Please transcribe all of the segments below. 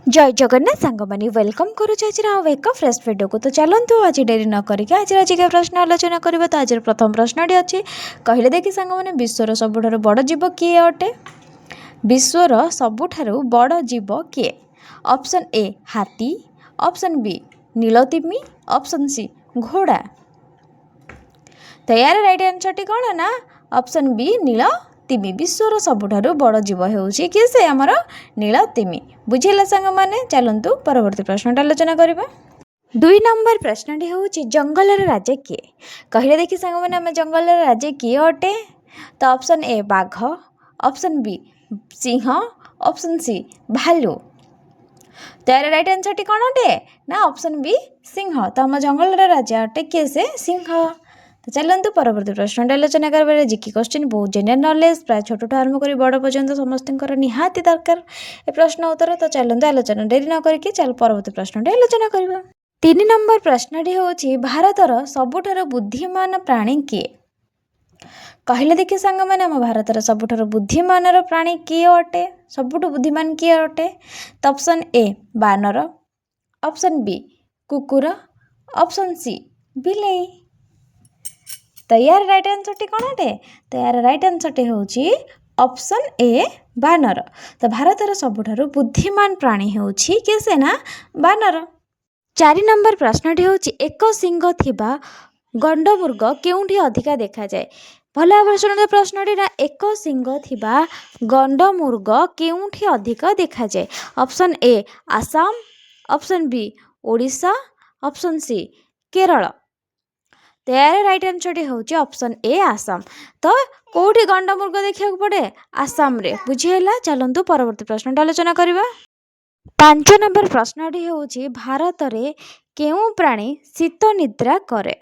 जय जगन्नाथ सांग मैंने वेलकम करुचे आज एक फ्रेश वीडियो को। तो चलतु आज डेरी न करके आज के प्रश्न आलोचना करबा। तो आज प्रथम प्रश्नटी अच्छी कहले देखी सांग मैंने विश्वर सबुठारु बड़ जीव किए अटे। विश्वर सबुठारु बड़ जीव किए? ऑप्शन ए हाथी, ऑप्शन बी नीलतिमी, ऑप्शन सी घोड़ा। तो यार राइट आंसर टी कौन ना ऑप्शन बी नीलतिमी। विश्वर सबुठारु बड़ जीव होउछि कि से हमर नीलतिमी। बुझेला सांग माने चलंतु परवर्ती प्रश्नटा आलोचना करबा। 2 नंबर प्रश्नटी होउछि जंगलर राजा किए? कहले देखि सांग माने हम जंगलर राजा किए अटे। तो ऑप्शन ए बाघ, ऑप्शन बी सिंह, ऑप्शन सी भालू। तो यार राइट आंसर टी कौन अटे ना ऑप्शन बी सिंह। तो हम जंगलर राजा अटे कि से सिंह। तो चलतु परवर्ती प्रश्न आलोचना कर जिकी क्वेश्चन बहुत जेनरल नॉलेज प्राय छोट आरंभ कर बड़ पर्यंत समस्त निहाती दरकार ए प्रश्न उत्तर। तो चलतु आलोचना डेरी न करके चल परवर्ती प्रश्न आलोचना करबा। 3 नंबर प्रश्नटी होछि भारतर सबुठारु बुद्धिमान प्राणी किए? कहले देखि सांग माने हम भारतर सबुठारु बुद्धिमान प्राणी किए अटे? सबुठु बुद्धिमान किए अटे? तो ऑप्शन ए बानर, ऑप्शन बी कुकुर, ऑप्शन सी बिलेई। तो यार राइट आंसर टी कौन अटे? तो यार राइट आंसर टी होछि ऑप्शन ए बानर। तो भारतर सबुठारु बुद्धिमान प्राणी होछि के से ना बानर। 4 नंबर प्रश्नटी होछि एक सिंह थिबा गंडमुर्ग केउंठी अधिका देखा जाए? भला भाबरे सुनते प्रश्नटी ना एक सिंह थिबा गंडमुर्ग केउंठी अधिका देखा जाए? Option A Assam, option B Odisha, option C Kerala. तो यार राइट आंसर होची ऑप्शन ए आसाम। तो कोठी गंडमुर्ग देखा पड़े? आसाम रे। बुझेला चलंतु परवर्ती प्रश्न आलोचना करबा। 5 नंबर प्रश्नटी होची भारत रे केउ प्राणी शीत निद्रा करे?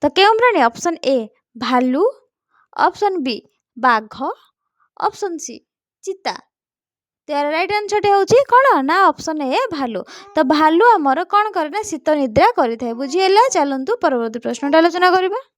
तो केउ प्राणी? ऑप्शन ए भालू, ऑप्शन बी बाघ, ऑप्शन सी चीता। त्यार राइट आंसर होची कौन ना ऑप्शन ए भालू। तो भालू आमर कौन करे ना शीत निद्रा करि थाए। बुझिएला चलंतु परवर्ती प्रश्न आलोचना करबा।